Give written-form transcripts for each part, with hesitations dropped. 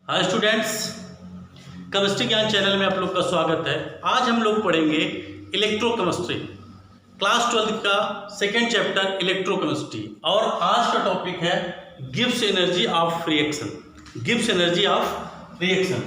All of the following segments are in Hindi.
हाय स्टूडेंट्स, केमिस्ट्री ज्ञान चैनल में आप लोग का स्वागत है। आज हम लोग पढ़ेंगे इलेक्ट्रोकेमिस्ट्री, क्लास 12 का सेकेंड चैप्टर इलेक्ट्रोकेमिस्ट्री। और आज का टॉपिक है Gibbs energy of reaction. Gibbs energy of reaction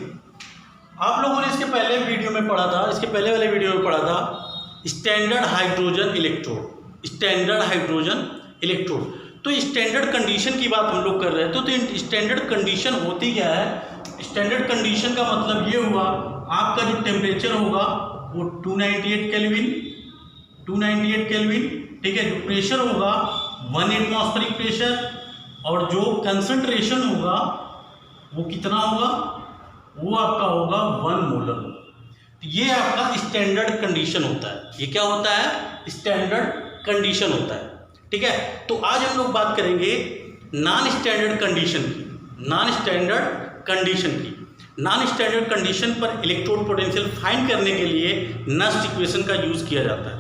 आप लोगों ने इसके पहले वीडियो में पढ़ा था, इसके पहले वाले वीडियो में पढ़ा था standard hydrogen electrode. Standard hydrogen electrode, तो स्टैंडर्ड कंडीशन की बात हम लोग कर रहे हैं। तो स्टैंडर्ड कंडीशन होती क्या है? स्टैंडर्ड कंडीशन का मतलब ये हुआ, आपका जो टेम्परेचर होगा वो 298 केल्विन, 298 केल्विन, ठीक है। जो प्रेशर होगा 1 एटमॉस्फेरिक प्रेशर, और जो कंसंट्रेशन होगा वो कितना होगा? वो आपका होगा 1 मोलर। तो ये आपका स्टैंडर्ड कंडीशन होता है। ये क्या होता है? स्टैंडर्ड कंडीशन होता है, ठीक है। तो आज हम लोग बात करेंगे नॉन स्टैंडर्ड कंडीशन की। नॉन स्टैंडर्ड कंडीशन की नॉन स्टैंडर्ड कंडीशन पर इलेक्ट्रोड पोटेंशियल फाइंड करने के लिए नस्ट इक्वेशन का यूज किया जाता है।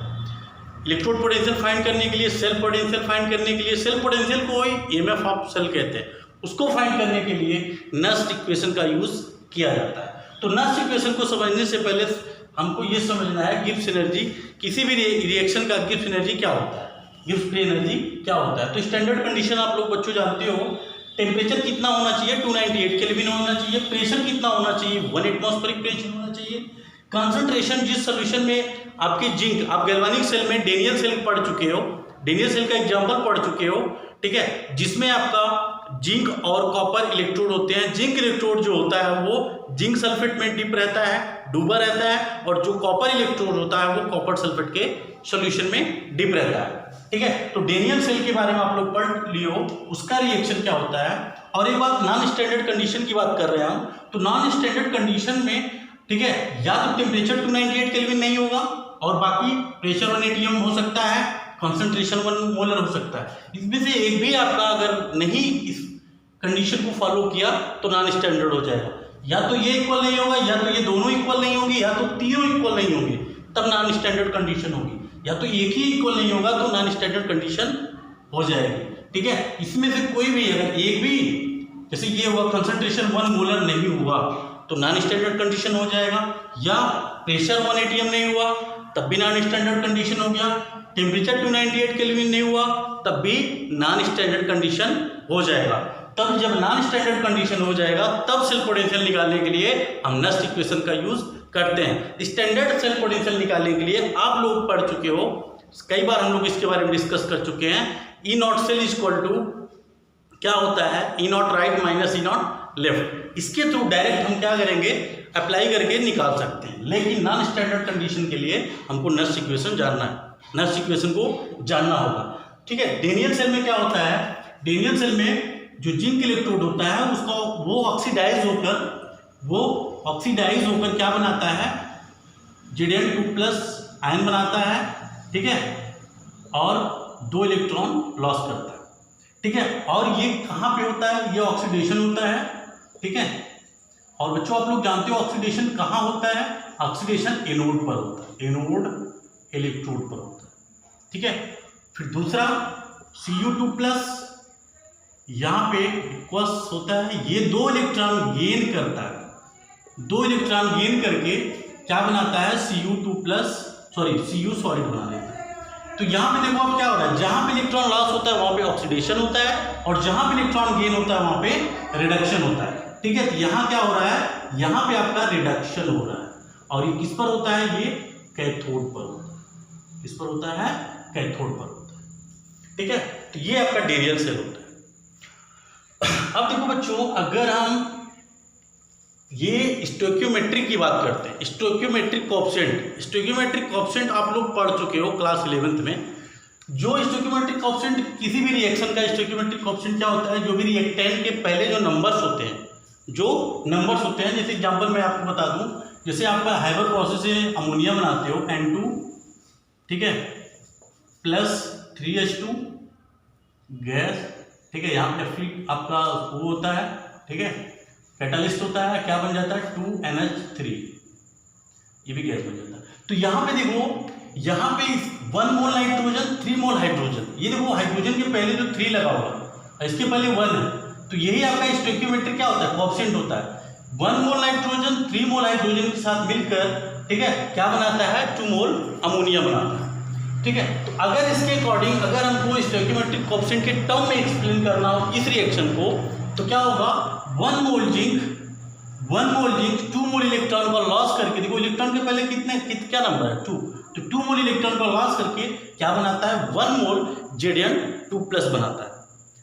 इलेक्ट्रोड पोटेंशियल फाइंड करने के लिए, सेल पोटेंशियल फाइंड करने के लिए, सेल पोटेंशियल को ईएमएफ ऑफ सेल कहते हैं, उसको फाइंड करने के लिए नस्ट इक्वेशन का यूज किया जाता है। तो नस्ट इक्वेशन को समझने से पहले हमको ये समझना है गिब्स एनर्जी, किसी भी रिएक्शन का गिब्स एनर्जी क्या होता है, गिब्स फ्री एनर्जी क्या होता है। तो स्टैंडर्ड कंडीशन आप लोग बच्चों जानते हो, टेम्परेचर कितना होना चाहिए? 298 केल्विन होना चाहिए। प्रेशर कितना होना चाहिए? 1 एटमॉस्फेरिक प्रेशर होना चाहिए। कंसंट्रेशन, जिस सॉल्यूशन में आपके जिंक, आप गैल्वेनिक सेल में डेनियल सेल पढ़ चुके हो, डेनियल सेल का एग्जांपल पढ़ चुके हो, ठीक है, जिसमें आपका जिंक और कॉपर इलेक्ट्रोड होते हैं। जिंक इलेक्ट्रोड जो होता है वो जिंक सल्फेट में डिप रहता है, डूबा रहता है, और जो कॉपर इलेक्ट्रोड होता है वो कॉपर सल्फेट के सॉल्यूशन में डिप रहता है, ठीक है। तो डेनियल सेल के बारे में आप लोग पढ़ लिए हो, उसका रिएक्शन क्या होता है। और एक बात, नॉन स्टैंडर्ड कंडीशन की बात कर रहे हैं हम। तो नॉन स्टैंडर्ड कंडीशन में, ठीक है, या तो टेम्परेचर 298 केल्विन नहीं होगा, और बाकी प्रेशर 1 atm हो सकता है, कंसंट्रेशन 1 मोलर हो सकता है। इसमें से एक भी आपका अगर नहीं इस कंडीशन को फॉलो किया तो नॉन स्टैंडर्ड हो जाएगा। या तो ये इक्वल नहीं होगा, या तो ये दोनों इक्वल नहीं होंगे, या तो तीनों इक्वल नहीं होंगे, तब नॉन स्टैंडर्ड कंडीशन होगी। या तो एक ही इक्वल नहीं होगा तो नॉन स्टैंडर्ड कंडीशन हो जाएगी, ठीक है। इसमें से कोई भी, अगर एक भी, जैसे ये हुआ कंसंट्रेशन 1 मोलर नहीं हुआ तो नॉन स्टैंडर्ड कंडीशन हो जाएगा, या प्रेशर 1 atm नहीं हुआ तब भी नॉन स्टैंडर्ड कंडीशन हो गया, टेम्परेचर 298 केल्विन नहीं हुआ तब भी नॉन स्टैंडर्ड कंडीशन हो जाएगा। तब जब नॉन स्टैंडर्ड कंडीशन हो जाएगा तब सेल पोटेंशियल निकालने के लिए हम नस्ट इक्वेशन का यूज करते हैं। स्टैंडर्ड सेल पोटेंशियल निकालने के लिए आप लोग पढ़ चुके हो, कई बार हम लोग इसके बारे में डिस्कस कर चुके हैं। E naught cell equal to क्या होता है? E naught right minus E naught left. इसके थ्रू डायरेक्ट हम क्या करेंगे? अप्लाई करके निकाल सकते हैं। लेकिन नॉन स्टैंडर्ड कंडीशन के लिए हमको नस्ट इक्वेशन जानना है, नस्ट इक्वेशन को जानना होगा, ठीक है। डेनियल सेल में क्या होता है? डेनियल सेल में जो जिंक इलेक्ट्रोड होता है उसका वो ऑक्सीडाइज होकर क्या बनाता है? Zn2+ आयन बनाता है, ठीक है, और 2 इलेक्ट्रॉन लॉस करता है, ठीक है। और ये कहाँ पे होता है? ये ऑक्सीडेशन होता है, ठीक है। और बच्चों आप लोग जानते हो ऑक्सीडेशन कहाँ होता है? ऑक्सीडेशन एनोड पर होता है, एनोड इलेक्ट्रोड पर होता है, ठीक है। फिर दूसरा Cu2+, यहाँ पे इक्वस होता है, ये 2 इलेक्ट्रॉन गेन करता है, 2 इलेक्ट्रॉन गेन करके क्या बनाता है? Cu सॉलिड बना लेता है। तो यहाँ पे देखो अब क्या हो रहा है, जहाँ पे इलेक्ट्रॉन लॉस होता है वहाँ पे ऑक्सीडेशन होता है, और जहाँ पे इलेक्ट्रॉन गेन होता है वहाँ पे रिडक्शन होता है, ठीक है। तो यहाँ क्या हो रहा है? यहाँ पे आपका रिडक्शन हो रहा है, और ये किस पर होता है? ये कैथोड पर होता है। किस पर होता है? कैथोड पर होता है, ठीक है। तो ये आपका डेनियल सेल होता है। अब देखो बच्चों, अगर हम ये स्टोइकियोमेट्रिक की बात करते हैं, स्टोइकियोमेट्रिक कोएफिशिएंट, स्टोइकियोमेट्रिक कोएफिशिएंट आप लोग पढ़ चुके हो क्लास 11th में। जो स्टोइकियोमेट्रिक कोएफिशिएंट, किसी भी रिएक्शन का स्टोइकियोमेट्रिक कोएफिशिएंट क्या होता है? जो भी रिएक्टेंट के पहले जो नंबर्स होते हैं, जैसे एग्जांपल मैं आपको बता दूं, जैसे आपका हाइबर प्रोसेस से अमोनिया बनाते हो N2, ठीक है, प्लस 3H2 गैस, ठीक है। यहाँ पे आपका वो होता है, ठीक है, कैटालिस्ट होता है, क्या बन जाता है? 2NH3, ये भी गैस बन जाता है। तो यहाँ पे देखो, यहाँ पे 1 मोल नाइट्रोजन, 3 मोल हाइड्रोजन, ये देखो हाइड्रोजन के पहले जो 3 लगा हुआ है, इसके पहले 1 है। तो यही आपका स्टोइकियोमेट्रिक क्या होता है? कोएफिशिएंट होता है। 1 मोल नाइट्रोजन 3 मोल हाइड्रोजन के साथ मिलकर, ठीक है, क्या बनाता है, 2 मोल अमोनिया बनाता है, ठीक है। तो अगर इसके अकॉर्डिंग अगर हमको स्टोइकियोमेट्रिक कोएफिशिएंट के टर्म में एक्सप्लेन करना हो इस रिएक्शन को, तो क्या होगा, 1 मोल जिंक 2 मोल इलेक्ट्रॉन का लॉस करके, देखो इलेक्ट्रॉन के पहले क्या नंबर है, 2, तो 2 मोल इलेक्ट्रॉन का लॉस करके क्या बनाता है, 1 मोल Zn2+ बनाता है,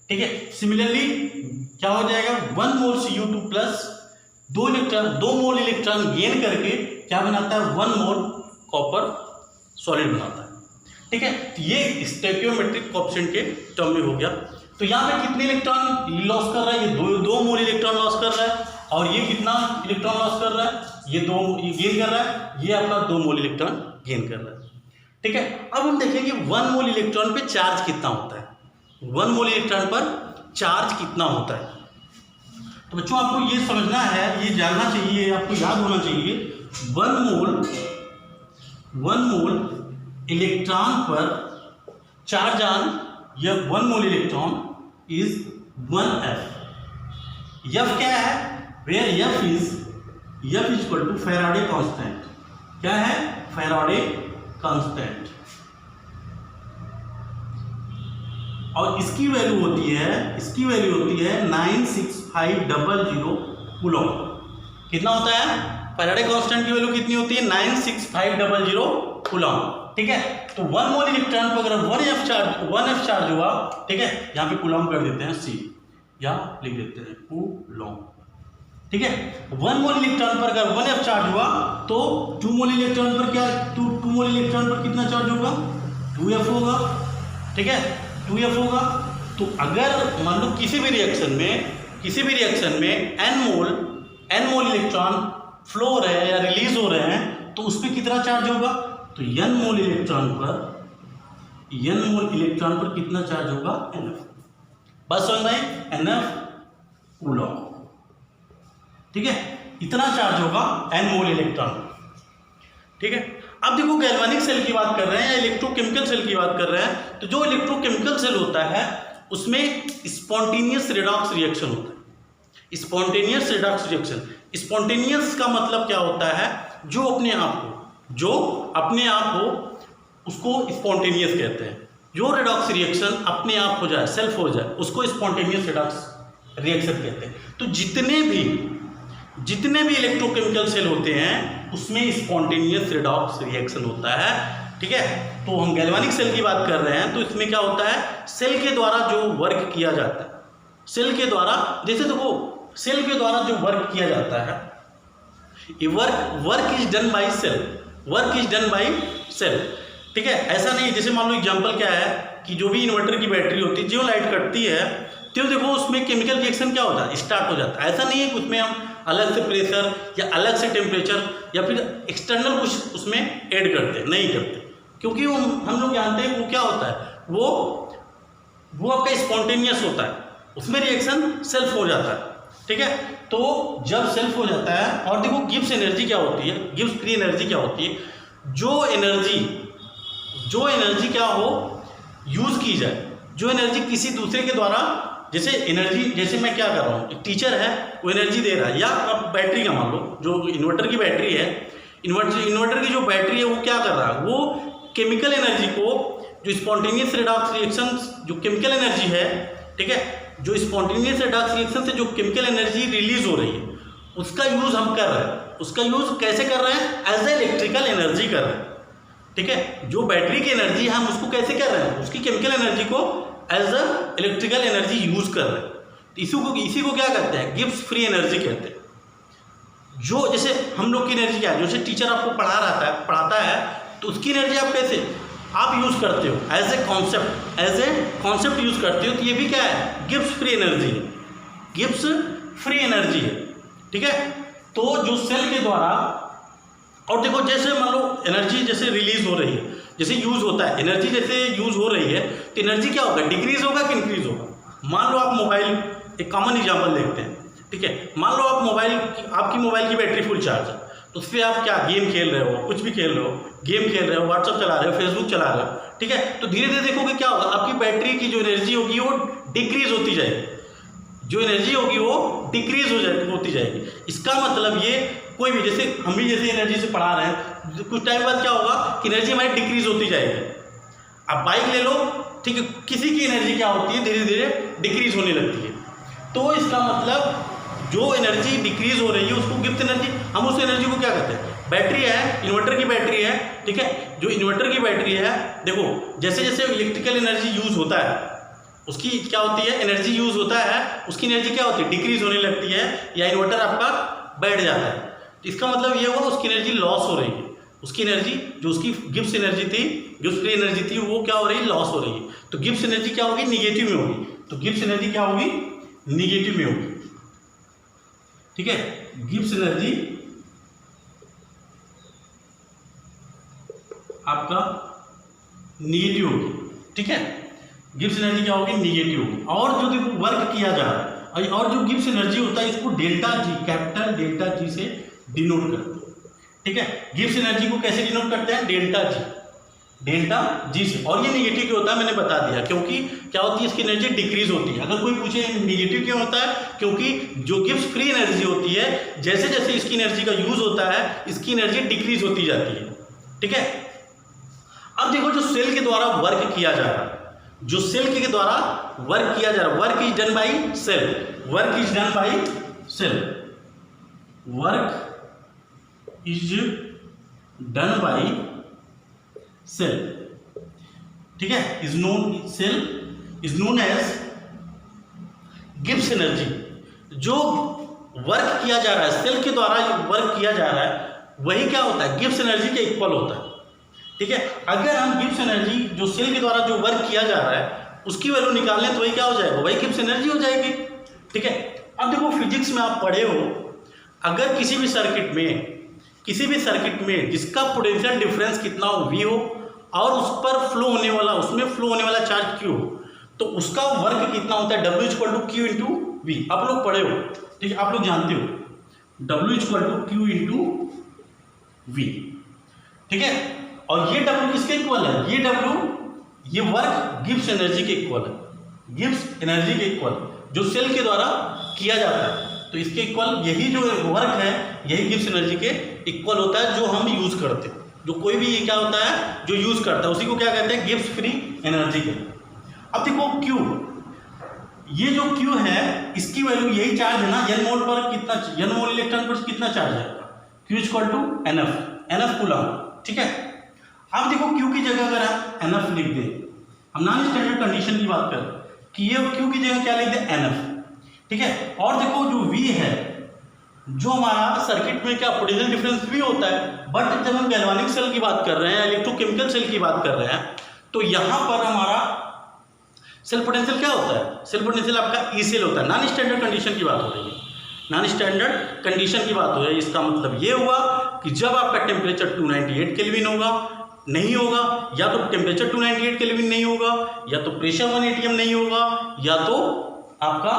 ठीक है। सिमिलरली क्या हो जाएगा, 1 मोल Cu2+, 2 मोल इलेक्ट्रॉन गेन करके क्या बनाता है, 1 मोल कॉपर सॉलिड बनाता है, ठीक है। तो ये स्टोइकियोमेट्रिक कोएफिशिएंट के टर्म में हो गया। तो यहाँ पे कितने इलेक्ट्रॉन लॉस कर रहा है, ये 2 मोल इलेक्ट्रॉन लॉस कर रहा है, और ये कितना इलेक्ट्रॉन लॉस कर रहा है, ये गेन कर रहा है, ये आपका 2 मोल इलेक्ट्रॉन गेन कर रहा है, ठीक है। अब हम देखेंगे 1 मोल इलेक्ट्रॉन पे चार्ज कितना होता है, 1 मोल इलेक्ट्रॉन पर चार्ज कितना होता है। तो बच्चों आपको ये समझना है, ये जानना चाहिए, आपको याद होना चाहिए, 1 मोल इलेक्ट्रॉन पर चार्ज ऑन या 1 mole electron is 1F। F क्या है, where F is equal to Faraday constant. क्या है, फैराडे कांस्टेंट, और इसकी वैल्यू होती है 96500 कूलम। कितना होता है, फैराडे कांस्टेंट की वैल्यू कितनी होती है, 96500 कूलम, ठीक है। तो 1 मोल इलेक्ट्रॉन पर अगर 1F चार्ज हुआ, ठीक है, यहाँ पे कूलम कर देते हैं C, या लिख देते हैं कूलम, ठीक है। 1 मोल इलेक्ट्रॉन पर अगर 1F चार्ज हुआ तो 2 मोल इलेक्ट्रॉन पर क्या, 2 मोल इलेक्ट्रॉन पर कितना चार्ज होगा, 2F होगा, ठीक है, 2F होगा। तो अगर मान लो किसी भी रिएक्शन में n मोल इलेक्ट्रॉन फ्लो हो रहे हैं या रिलीज हो रहे हैं, तो उस पर कितना चार्ज होगा, तो n मोल इलेक्ट्रॉन पर कितना चार्ज होगा, NF। बस समझ में, NF कूलम, ठीक है, इतना चार्ज होगा n मोल इलेक्ट्रॉन, ठीक है। अब देखो गैल्वेनिक सेल की बात कर रहे हैं या इलेक्ट्रोकेमिकल सेल की बात कर रहे हैं, तो जो इलेक्ट्रोकेमिकल सेल होता है उसमें स्पॉन्टेनियस रिडॉक्स रिएक्शन होता है। स्पॉन्टेनियस का मतलब क्या होता है, जो अपने आप हो उसको स्पॉन्टेनियस कहते हैं। जो रिडॉक्स रिएक्शन अपने आप हो जाए, सेल्फ हो जाए, उसको स्पॉन्टेनियस रिडॉक्स रिएक्शन कहते हैं। तो जितने भी इलेक्ट्रोकेमिकल सेल होते हैं उसमें स्पॉन्टेनियस रिडॉक्स रिएक्शन होता है, ठीक है। तो हम गैल्वेनिक सेल की बात कर रहे हैं, तो इसमें क्या होता है, सेल के द्वारा जो वर्क किया जाता है, सेल के द्वारा जो वर्क किया जाता है, ये work is done by cell, ठीक है। ऐसा नहीं, जैसे मान लो एग्जांपल क्या है कि जो भी इन्वर्टर की बैटरी होती है, जो लाइट कटती है तो देखो उसमें केमिकल रिएक्शन क्या होता है, स्टार्ट हो जाता है। ऐसा नहीं है कि उसमें हम अलग से प्रेशर या अलग से टेम्परेचर या फिर एक्सटर्नल कुछ उसमें ऐड करते, नहीं करते, क्योंकि वो हम लोग जानते हैं वो क्या होता है, वो आपका स्पॉन्टेनियस होता है, उसमें रिएक्शन सेल्फ हो जाता है, ठीक है। तो जब सेल्फ हो जाता है, और देखो गिब्स एनर्जी क्या होती है, गिब्स फ्री एनर्जी क्या होती है, जो एनर्जी क्या हो यूज की जाए, जो एनर्जी किसी दूसरे के द्वारा, जैसे मैं क्या कर रहा हूँ, एक टीचर है वो एनर्जी दे रहा है, या अब बैटरी का मान लो, जो इन्वर्टर की बैटरी है, इन्वर्टर की जो बैटरी है वो क्या कर रहा है, वो केमिकल एनर्जी को, जो स्पॉन्टेनियस रिडॉक्स रिएक्शन जो केमिकल एनर्जी है, ठीक है, जो स्पॉन्टेनियस रिडॉक्स रिएक्शन से जो केमिकल एनर्जी रिलीज हो रही है, उसका यूज हम कर रहे हैं। उसका यूज कैसे कर रहे हैं, एज ए इलेक्ट्रिकल एनर्जी कर रहे हैं, ठीक है। जो बैटरी की एनर्जी हम उसको कैसे कर रहे हैं, उसकी केमिकल एनर्जी को as a electrical energy use कर रहे हैं। तो इसी को क्या कहते हैं, गिब्स फ्री एनर्जी कहते हैं। जो जैसे हम लोग की एनर्जी क्या है, जैसे टीचर आपको पढ़ाता है तो उसकी एनर्जी आप कैसे यूज करते हो, एज ए कॉन्सेप्ट यूज करते हो, तो ये भी क्या है, गिब्स फ्री एनर्जी है, ठीक है। तो जो सेल के द्वारा, और देखो जैसे मान लो एनर्जी जैसे रिलीज हो रही है, जैसे यूज होता है, एनर्जी जैसे यूज हो रही है, तो एनर्जी क्या होगा, डिक्रीज होगा कि इंक्रीज होगा। मान लो आप मोबाइल, एक कॉमन एग्जांपल देखते हैं, ठीक है। मान लो आपकी मोबाइल की बैटरी फुल चार्ज है, तो उस पर आप क्या गेम खेल रहे हो, कुछ भी खेल रहे हो, व्हाट्सअप चला रहे हो, फेसबुक चला रहे हो, ठीक है। तो धीरे धीरे देखोगे क्या होगा, आपकी बैटरी की जो एनर्जी होगी वो डिक्रीज होती जाएगी, जो एनर्जी होगी वो डिक्रीज होती जाएगी। इसका मतलब ये कोई भी जैसे हम भी जैसे एनर्जी से पढ़ा रहे हैं, कुछ टाइम बाद क्या होगा कि एनर्जी हमारी डिक्रीज होती जाएगी। अब बाइक ले लो, ठीक है, किसी की एनर्जी क्या होती है, धीरे धीरे डिक्रीज होने लगती है। तो इसका मतलब जो एनर्जी डिक्रीज हो रही है उसको गिब्स एनर्जी, हम उस एनर्जी को क्या कहते हैं, बैटरी है, इन्वर्टर की बैटरी है, ठीक है, जो इन्वर्टर की बैटरी है, देखो जैसे जैसे इलेक्ट्रिकल एनर्जी यूज होता है उसकी क्या होती है, एनर्जी यूज होता है, उसकी एनर्जी क्या होती है, डिक्रीज होने लगती है, या इन्वर्टर आपका बैठ जाता है। तो इसका मतलब ये हुआ उसकी एनर्जी लॉस हो रही है, उसकी एनर्जी जो उसकी गिब्स एनर्जी थी, गिब्स फ्री एनर्जी थी, वो क्या हो रही है, लॉस हो रही है। तो गिब्स एनर्जी क्या होगी, निगेटिव में होगी। तो गिब्स एनर्जी क्या होगी, निगेटिव में होगी, ठीक है, गिब्स एनर्जी आपका निगेटिव होगी, ठीक है, गिब्स एनर्जी क्या होगी, निगेटिव होगी। और जो देखो वर्क किया जा रहा है, और जो गिब्स एनर्जी होता है इसको delta G, capital delta G से डिनोट करते हैं, ठीक है। गिब्स एनर्जी को कैसे डिनोट करते हैं, डेल्टा जी से। और ये निगेटिव क्यों होता है मैंने बता दिया, क्योंकि क्या होती है, इसकी एनर्जी डिक्रीज होती है। अगर कोई पूछे निगेटिव क्यों होता है, क्योंकि जो गिब्स फ्री एनर्जी होती है, जैसे जैसे इसकी एनर्जी का यूज होता है इसकी एनर्जी डिक्रीज होती जाती है, ठीक है। अब देखो जो सेल के द्वारा वर्क किया जा रहा है, जो सेल के द्वारा वर्क किया जा रहा है, work is done by cell, work is done by cell, work is done by cell, ठीक है, is known, cell is known as Gibbs energy. जो वर्क किया जा रहा है, सेल के द्वारा वर्क किया जा रहा है, वही क्या होता है, गिब्स एनर्जी के इक्वल होता है, ठीक है। अगर हम गिब्स एनर्जी जो सेल के द्वारा जो वर्क किया जा रहा है उसकी वैल्यू निकालें तो वही क्या हो जाएगा, वही गिब्स एनर्जी हो जाएगी, ठीक है। अब देखो फिजिक्स में आप पढ़े हो, अगर किसी भी सर्किट में जिसका पोटेंशियल डिफरेंस कितना हो, V हो, और उस पर उसमें फ्लो होने वाला चार्ज Q हो, तो उसका वर्क कितना होता है, W = Q × V। आप लोग पढ़े हो, ठीक है, आप लोग जानते हो W = Q × V, ठीक है। और ये W किसके इक्वल है, ये वर्क गिब्स एनर्जी के इक्वल है, गिब्स एनर्जी के इक्वल जो सेल के द्वारा किया जाता है। तो इसके इक्वल यही जो वर्क है, यही गिब्स एनर्जी के इक्वल होता है जो हम यूज करते हैं। जो कोई भी ये क्या होता है जो यूज करता है उसी को क्या कहते हैं, गिब्स फ्री एनर्जी के। अब देखो Q, ये जो Q है इसकी वैल्यू यही चार्ज है ना, n मोल पर कितना, n मोल इलेक्ट्रॉन पर कितना चार्ज है, Q = NF कूलम, ठीक है। अब देखो Q की जगह अगर आप NF लिख दें, हम नॉन स्टैंडर्ड कंडीशन की बात करें कि ये Q की जगह क्या लिख दें, NF, ठीक है। और देखो जो V है, जो हमारा सर्किट में क्या पोटेंशियल डिफरेंस भी होता है, बट जब हम गैल्वानिक सेल की बात कर रहे हैं, इलेक्ट्रोकेमिकल सेल की बात कर रहे हैं, तो यहाँ पर हमारा सेल पोटेंशियल क्या होता है, सेल पोटेंशियल आपका ई सेल होता है। नॉन स्टैंडर्ड कंडीशन की बात हो रही है, नॉन स्टैंडर्ड कंडीशन की बात हो रही है। इसका मतलब ये हुआ कि जब आपका टेम्परेचर 298 केल्विन होगा, नहीं होगा, या तो टेम्परेचर 298 केल्विन नहीं होगा, या तो प्रेशर 1 atm नहीं होगा, या तो आपका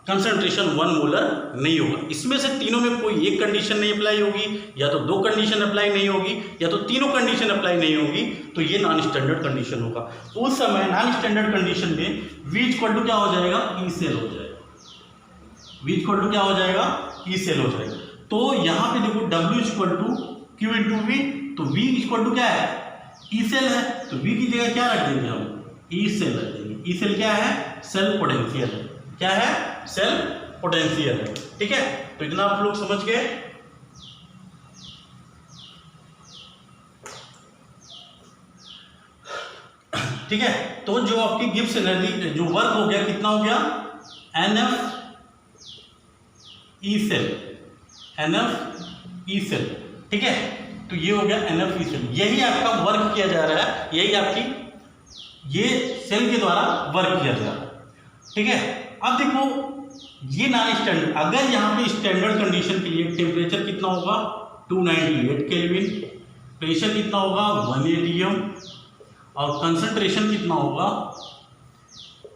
कंसंट्रेशन 1 मोलर नहीं होगा। इसमें से तीनों में कोई एक कंडीशन नहीं अप्लाई होगी, या तो दो कंडीशन अप्लाई नहीं होगी, या तो तीनों कंडीशन अप्लाई नहीं होगी, तो ये नॉन स्टैंडर्ड कंडीशन होगा। उस समय नॉन स्टैंडर्ड कंडीशन में V = क्या हो जाएगा, ई सेल हो जाएगा, V = क्या हो जाएगा, ई सेल हो जाएगा। तो यहाँ पे देखो W = Q × V, तो V = क्या है, ई सेल है, तो V की जगह क्या रख देंगे हम, ई सेल रख देंगे। ई सेल क्या है, सेल पोटेंशियल है, क्या है, सेल पोटेंशियल है, ठीक है। तो इतना आप लोग समझ गए। ठीक है, तो जो आपकी गिब्स एनर्जी जो वर्क हो गया कितना हो गया, NF E cell, NF E cell, ठीक है। तो ये हो गया NF ई सेल, यही आपका वर्क किया जा रहा है, यही आपकी ये सेल के द्वारा वर्क किया जा रहा है, ठीक है। अब देखो ये नॉन स्टैंडर्ड, अगर यहाँ पे स्टैंडर्ड कंडीशन के लिए टेम्परेचर कितना होगा 298 केल्विन, प्रेशर कितना होगा 1 atm, और कंसंट्रेशन कितना होगा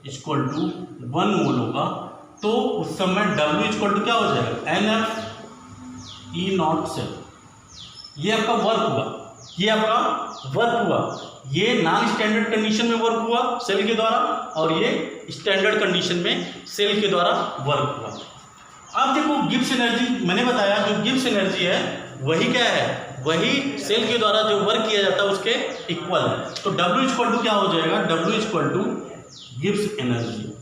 = 1 मोल होगा, तो उस समय W = क्या हो जाएगा, NF E0 सेल। ये आपका वर्क हुआ, ये आपका वर्क हुआ, ये नॉन स्टैंडर्ड कंडीशन में वर्क हुआ सेल के द्वारा और ये स्टैंडर्ड कंडीशन में सेल के द्वारा वर्क हुआ। अब देखो गिब्स एनर्जी मैंने बताया, जो गिब्स एनर्जी है वही क्या है, वही सेल के द्वारा जो वर्क किया जाता है उसके इक्वल है। तो W इक्वल टू क्या हो जाएगा, W equal to Gibbs energy,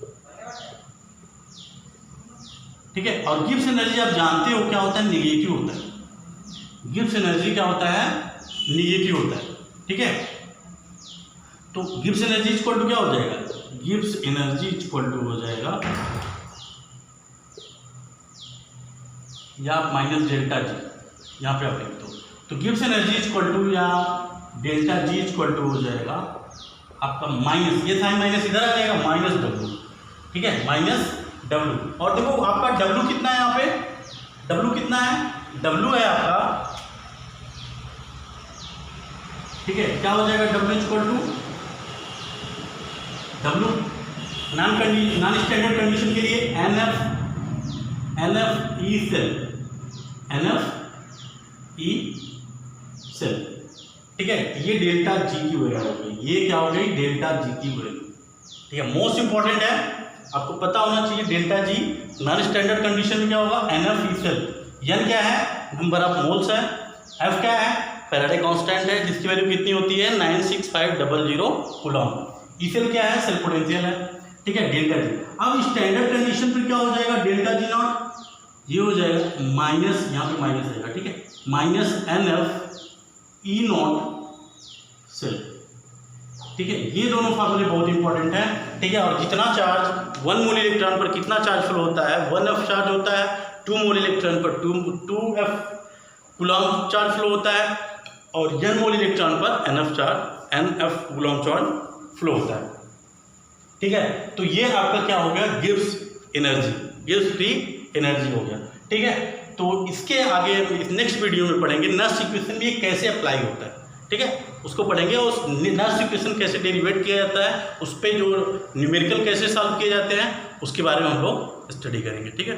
ठीक है। और गिब्स एनर्जी आप जानते हो क्या होता है, निगेटिव होता है। गिब्स एनर्जी क्या होता है, निगेटिव होता है, ठीक है। तो गिब्स एनर्जी इक्वल टू क्या हो जाएगा, गिब्स एनर्जी इक्वल टू हो जाएगा या माइनस डेल्टा जी, यहाँ पे आप लिख दो। तो गिब्स एनर्जी इक्वल टू या डेल्टा जी इक्वल टू हो जाएगा आपका माइनस, ये साइन माइनस इधर आ जाएगा, माइनस W, ठीक है, माइनस W। और देखो आपका W कितना है, यहाँ पे W कितना है, W है आपका, ठीक है। क्या हो जाएगा W equal to W non standard condition के लिए NF E cell, NF E cell, ठीक है। ये डेल्टा जी की वैल्यू हो गई, ये क्या हो गई, डेल्टा जी की वैल्यू, ठीक है। मोस्ट इंपॉर्टेंट है, आपको पता होना चाहिए delta G non standard condition में क्या होगा, NF E सेल। N क्या है, नंबर ऑफ मोल्स है, F क्या है, फैराडे कांस्टेंट है जिसकी वैल्यू कितनी होती है 96500 कूलम। ई सेल क्या है, सेल पोटेंशियल है, ठीक है, डेल्टा जी। अब स्टैंडर्ड कंडीशन पर क्या हो जाएगा, डेल्टा जी नॉट, ये हो जाएगा माइनस, यहाँ पे माइनस आएगा, ठीक है, minus NF E nought cell, ठीक है। ये दोनों फार्मूले बहुत इंपॉर्टेंट है, ठीक है। और जितना चार्ज 1 मोल इलेक्ट्रॉन पर कितना चार्ज फ्लो होता है, 1F चार्ज होता है, 2 मोल इलेक्ट्रॉन पर 2F कूलम चार्ज फ्लो होता है, और N मोल इलेक्ट्रॉन पर NF कूलम चार्ज फ्लो होता है, ठीक है। तो ये आपका क्या हो गया, Gibbs energy, Gibbs free energy हो गया, ठीक है। तो इसके आगे इस नेक्स्ट वीडियो में पढ़ेंगे नर्स इक्वेशन में ये कैसे अप्लाई होता है, ठीक है, उसको पढ़ेंगे। और उस नर्स इक्वेशन कैसे डेरिवेट किया जाता है, उस पर जो न्यूमेरिकल कैसे सॉल्व किए जाते हैं, उसके बारे में हम लोग स्टडी करेंगे, ठीक है।